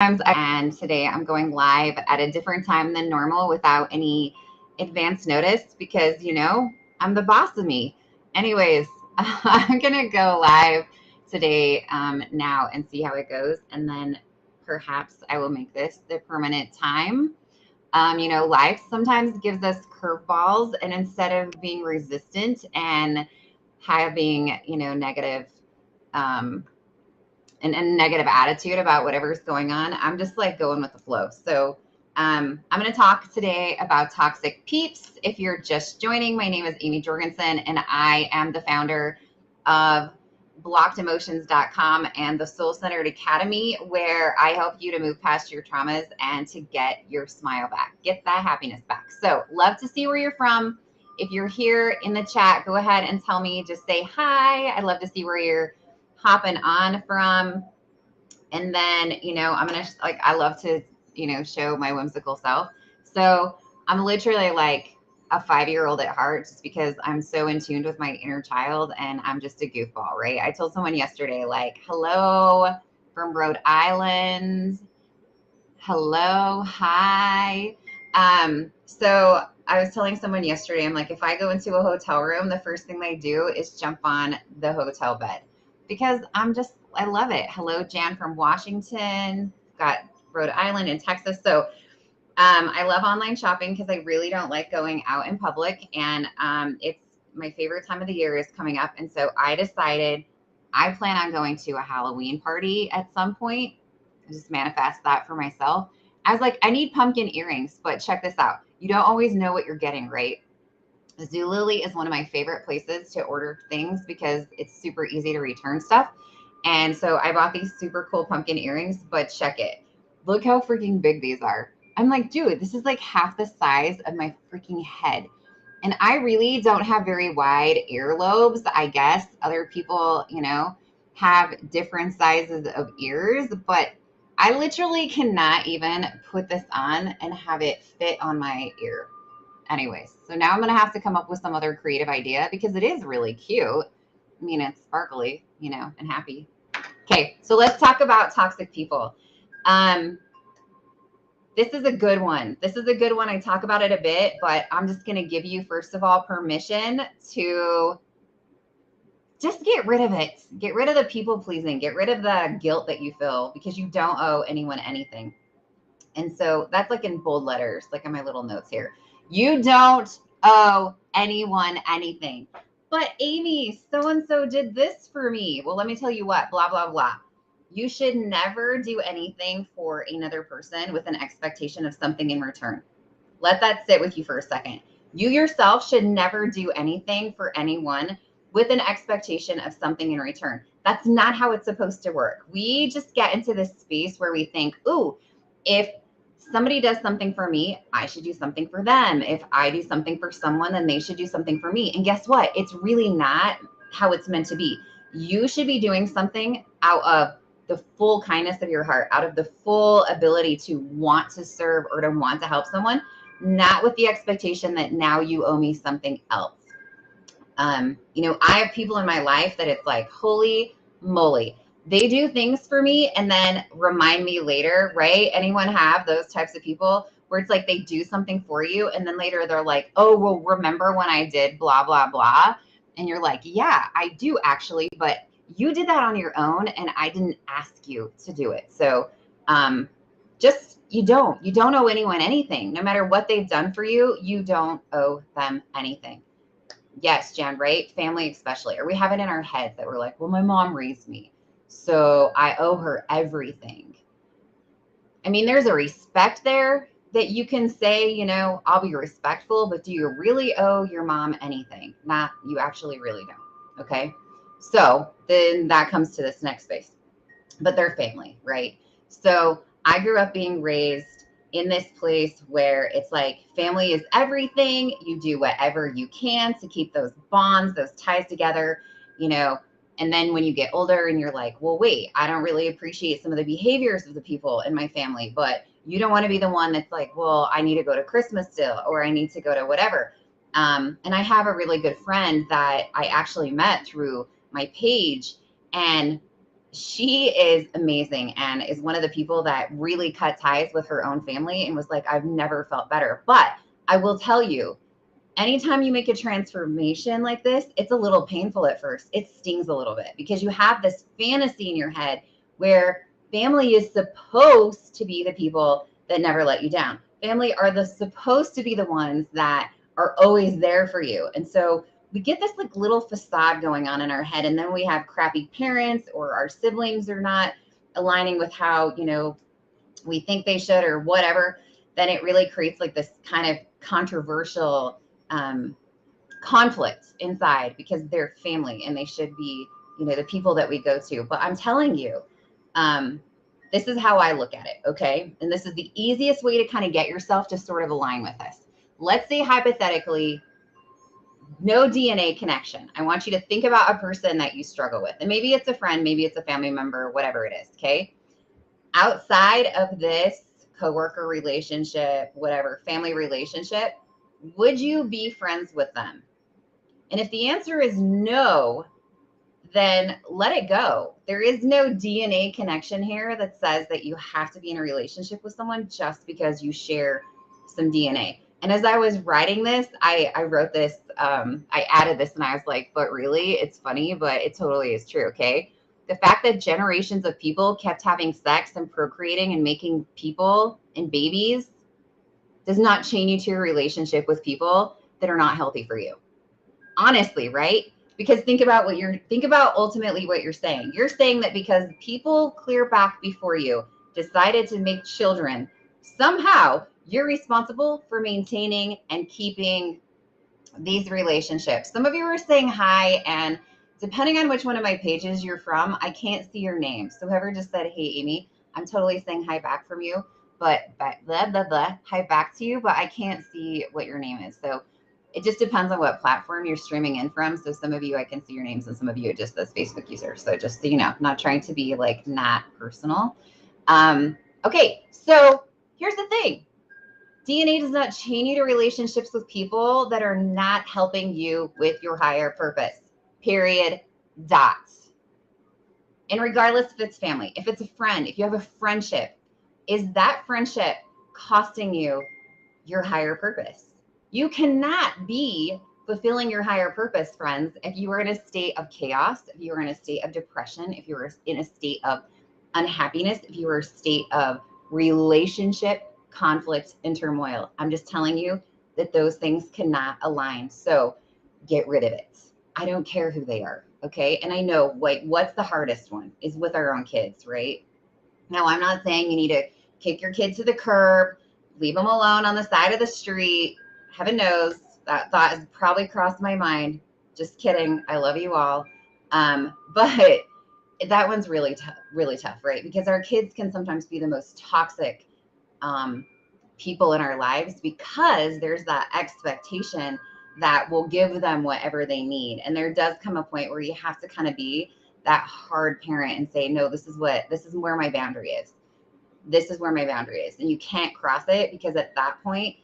And today I'm going live at a different time than normal without any advance notice because, I'm the boss of me. Anyways, I'm going to go live today now and see how it goes. And then perhaps I will make this the permanent time. Life sometimes gives us curveballs, and instead of being resistant and having, negative um, and negative attitude about whatever's going on, I'm just like going with the flow. So I'm going to talk today about toxic peeps. If you're just joining, my name is Amy Jorgensen, and I am the founder of blockedemotions.com and the Soul Centered Academy, where I help you to move past your traumas and to get your smile back, get that happiness back. So love to see where you're from. If you're here in the chat, go ahead and tell me, just say hi. I'd love to see where you're hopping on from. And then, I'm going to I love to, show my whimsical self. So I'm literally like a 5-year-old at heart, just because I'm so in tune with my inner child and I'm just a goofball, right? I told someone yesterday, like, hello from Rhode Island. Hello. Hi. So I was telling someone yesterday, I'm like, if I go into a hotel room, the first thing they do is jump on the hotel bed because I love it. Hello, Jan from Washington, got Rhode Island and Texas. So I love online shopping because I really don't like going out in public. And it's my favorite time of the year is coming up. And so I decided I plan on going to a Halloween party at some point. I just manifest that for myself. I was like, I need pumpkin earrings, but check this out. You don't always know what you're getting, right? Zulily is one of my favorite places to order things because it's super easy to return stuff. And so I bought these super cool pumpkin earrings, but check it. Look how freaking big these are. I'm like, dude, this is like half the size of my freaking head. And I really don't have very wide earlobes. I guess other people, have different sizes of ears, but I literally cannot even put this on and have it fit on my ear. Anyways, so now I'm going to have to come up with some other creative idea because it is really cute. I mean, it's sparkly, and happy. Okay, so let's talk about toxic people. This is a good one. I talk about it a bit, but I'm just going to give you, first of all, permission to just get rid of it. Get rid of the people pleasing. Get rid of the guilt that you feel because you don't owe anyone anything. And so that's like in bold letters, like in my little notes here. You don't owe anyone anything. But Amy, so-and-so did this for me. Well, let me tell you what, blah, blah, blah. You should never do anything for another person with an expectation of something in return. Let that sit with you for a second. You yourself should never do anything for anyone with an expectation of something in return. That's not how it's supposed to work. We just get into this space where we think, ooh, if somebody does something for me, I should do something for them. If I do something for someone, then they should do something for me. And guess what? It's really not how it's meant to be. You should be doing something out of the full kindness of your heart, out of the full ability to want to serve or to want to help someone, not with the expectation that now you owe me something else. I have people in my life that it's like, holy moly, they do things for me and then remind me later, right? Anyone have those types of people where it's like they do something for you and then later they're like, oh, well, remember when I did blah, blah, blah. And you're like, yeah, I do actually, but you did that on your own and I didn't ask you to do it. So you don't owe anyone anything. No matter what they've done for you, you don't owe them anything. Yes, Jan, right? Family especially. Or we have it in our heads that we're like, well, my mom raised me, so I owe her everything. I mean, there's a respect there that you can say, I'll be respectful, but do you really owe your mom anything? Nah, you actually really don't. Okay. So then that comes to this next space, but they're family, right? So I grew up being raised in this place where it's like family is everything. You do whatever you can to keep those bonds, those ties together, and then when you get older and you're like, well, wait, I don't really appreciate some of the behaviors of the people in my family, but you don't want to be the one that's like, well, I need to go to Christmas still, or I need to go to whatever. And I have a really good friend that I actually met through my page, and She is amazing and is one of the people that really cut ties with her own family and was like, I've never felt better. But I will tell you, anytime you make a transformation like this, it's a little painful at first. It stings a little bit because you have this fantasy in your head where family is supposed to be the people that never let you down. Family are supposed to be the ones that are always there for you. And so we get this like little facade going on in our head, and then we have crappy parents, or our siblings are not aligning with how, we think they should, or whatever. Then it really creates like this kind of controversial conflict inside because they're family and they should be, the people that we go to. But I'm telling you, this is how I look at it. Okay. And this is the easiest way to kind of get yourself to sort of align with this. Let's say hypothetically, no DNA connection. I want you to think about a person that you struggle with. And maybe it's a friend, maybe it's a family member, whatever it is. Okay. Outside of this coworker relationship, whatever, family relationship, would you be friends with them? And if the answer is no, then let it go. There is no DNA connection here that says that you have to be in a relationship with someone just because you share some DNA. And as I was writing this, I wrote this, I added this and I was like, but really, it's funny, but it totally is true, okay? The fact that generations of people kept having sex and procreating and making people and babies does not chain you to a relationship with people that are not healthy for you. Honestly, right? Because think about ultimately what you're saying. You're saying that because people clear back before you decided to make children, somehow you're responsible for maintaining and keeping these relationships. Some of you are saying hi, and depending on which one of my pages you're from, I can't see your name. So whoever just said, hey, Amy, I'm totally saying hi back from you, but blah, blah, blah, hi back to you, but I can't see what your name is. So it just depends on what platform you're streaming in from. So some of you, I can see your names, and some of you, it just says Facebook user. So just so you know, I'm not trying to be like not personal. Okay, so here's the thing. DNA does not chain you to relationships with people that are not helping you with your higher purpose. Period. Dot. And regardless if it's family, if it's a friend, if you have a friendship, is that friendship costing you your higher purpose? You cannot be fulfilling your higher purpose, friends, if you are in a state of chaos, if you are in a state of depression, if you are in a state of unhappiness, if you are in a state of relationship conflict and turmoil. I'm just telling you that those things cannot align. So get rid of it. I don't care who they are. Okay. And I know what's the hardest one is with our own kids, right? Now, I'm not saying you need to kick your kid to the curb, leave them alone on the side of the street. Heaven knows that thought has probably crossed my mind. Just kidding. I love you all. But that one's really tough, right? Because our kids can sometimes be the most toxic people in our lives because there's that expectation that we'll give them whatever they need. And there does come a point where you have to kind of be that hard parent and say, no, this is where my boundary is. This is where my boundary is. And you can't cross it because at that point,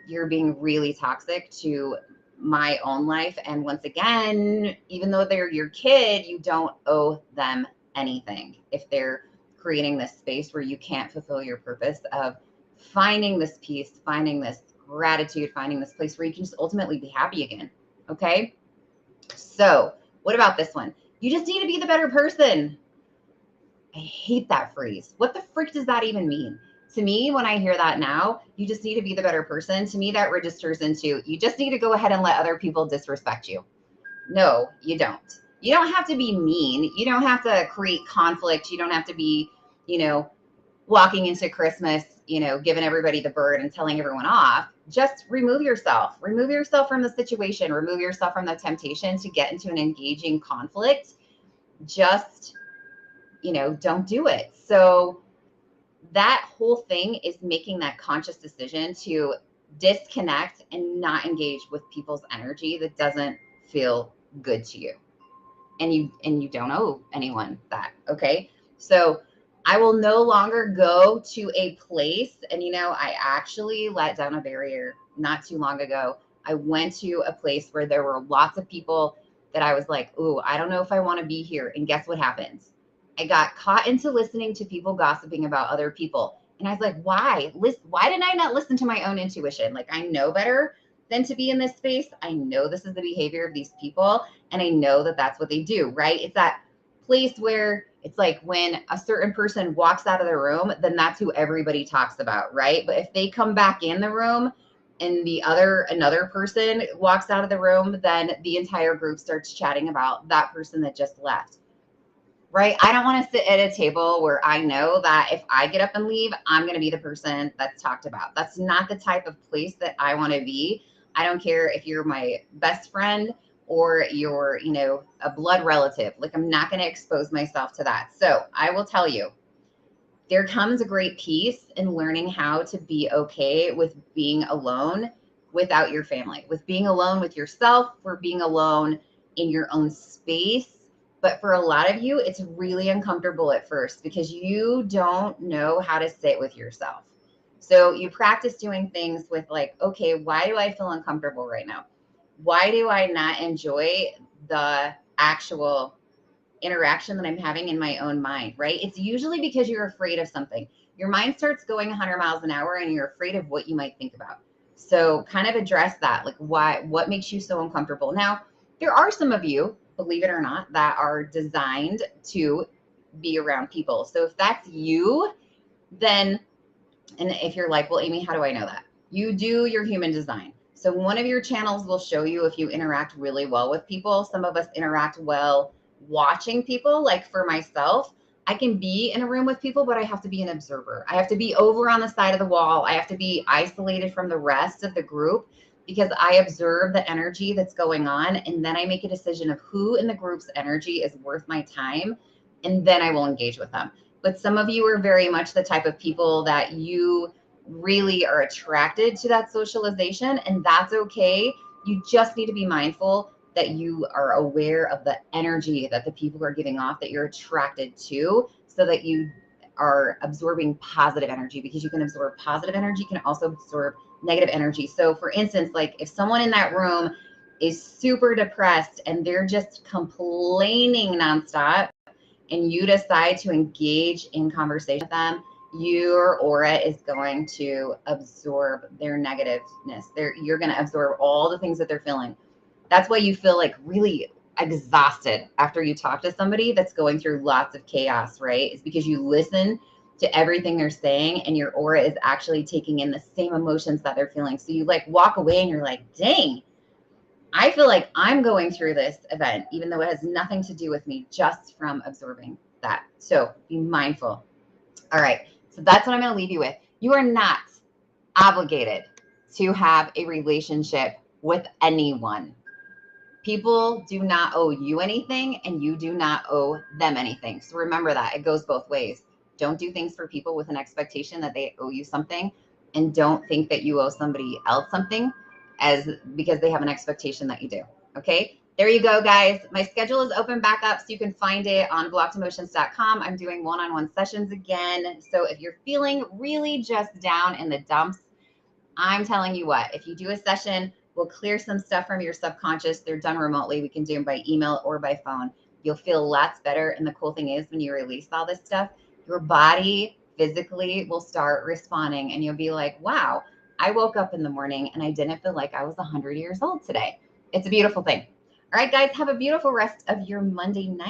you're being really toxic to my own life. And once again, even though they're your kid, you don't owe them anything if they're creating this space where you can't fulfill your purpose of finding this peace, finding this gratitude, finding this place where you can just ultimately be happy again. Okay. So what about this one? You just need to be the better person. I hate that phrase. What the frick does that even mean? To me, when I hear that now, you just need to be the better person. To me, that registers into you just need to go ahead and let other people disrespect you. No, you don't. You don't have to be mean. You don't have to create conflict. You don't have to be, walking into Christmas, giving everybody the bird and telling everyone off. Just remove yourself. Remove yourself from the situation. Remove yourself from the temptation to get into an engaging conflict. Just, don't do it. So that whole thing is making that conscious decision to disconnect and not engage with people's energy that doesn't feel good to you. And you don't owe anyone that. Okay. So I will no longer go to a place. And, I actually let down a barrier not too long ago. I went to a place where there were lots of people that I was like, ooh, I don't know if I want to be here. And guess what happens? I got caught into listening to people gossiping about other people. And I was like, why? Why did I not listen to my own intuition? Like, I know better than to be in this space. I know this is the behavior of these people, and I know that that's what they do, right? It's that place where it's like when a certain person walks out of the room, then that's who everybody talks about, right? But if they come back in the room and another person walks out of the room, then the entire group starts chatting about that person that just left. Right? I don't want to sit at a table where I know that if I get up and leave, I'm going to be the person that's talked about. That's not the type of place that I want to be. I don't care if you're my best friend or you're, a blood relative. Like, I'm not going to expose myself to that. So I will tell you, there comes a great peace in learning how to be okay with being alone without your family, with being alone with yourself, for being alone in your own space. But for a lot of you, it's really uncomfortable at first because you don't know how to sit with yourself. So you practice doing things with like, okay, why do I feel uncomfortable right now? Why do I not enjoy the actual interaction that I'm having in my own mind, right? It's usually because you're afraid of something. Your mind starts going 100 miles an hour and you're afraid of what you might think about. So kind of address that. Like, what makes you so uncomfortable? Now, there are some of you, believe it or not, that are designed to be around people. So if that's you, then, and if you're like, well, Amy, how do I know that? You do your human design. So one of your channels will show you if you interact really well with people. Some of us interact well watching people. Like for myself, I can be in a room with people, but I have to be an observer. I have to be over on the side of the wall. I have to be isolated from the rest of the group because I observe the energy that's going on. And then I make a decision of who in the group's energy is worth my time. And then I will engage with them. But some of you are very much the type of people that you really are attracted to that socialization, and that's okay. You just need to be mindful that you are aware of the energy that the people are giving off that you're attracted to, so that you are absorbing positive energy, because you can absorb positive energy, you can also absorb negative energy. So for instance, like if someone in that room is super depressed and they're just complaining nonstop, and you decide to engage in conversation with them, your aura is going to absorb their negativeness. You're going to absorb all the things that they're feeling. That's why you feel like really exhausted after you talk to somebody that's going through lots of chaos, right? It's because you listen to everything they're saying and your aura is actually taking in the same emotions that they're feeling. So you like walk away and you're like, dang, I feel like I'm going through this event, even though it has nothing to do with me, just from absorbing that. So be mindful. All right. So that's what I'm going to leave you with. You are not obligated to have a relationship with anyone. People do not owe you anything, and you do not owe them anything. So remember that it goes both ways. Don't do things for people with an expectation that they owe you something, and don't think that you owe somebody else something because they have an expectation that you do. Okay. There you go, guys. My schedule is open back up, so you can find it on blockedemotions.com. I'm doing one-on-one sessions again. So if you're feeling really just down in the dumps, I'm telling you what, if you do a session, we'll clear some stuff from your subconscious. They're done remotely. We can do them by email or by phone. You'll feel lots better. And the cool thing is, when you release all this stuff, your body physically will start responding, and you'll be like, wow, I woke up in the morning and I didn't feel like I was 100 years old today. It's a beautiful thing. All right, guys, have a beautiful rest of your Monday night.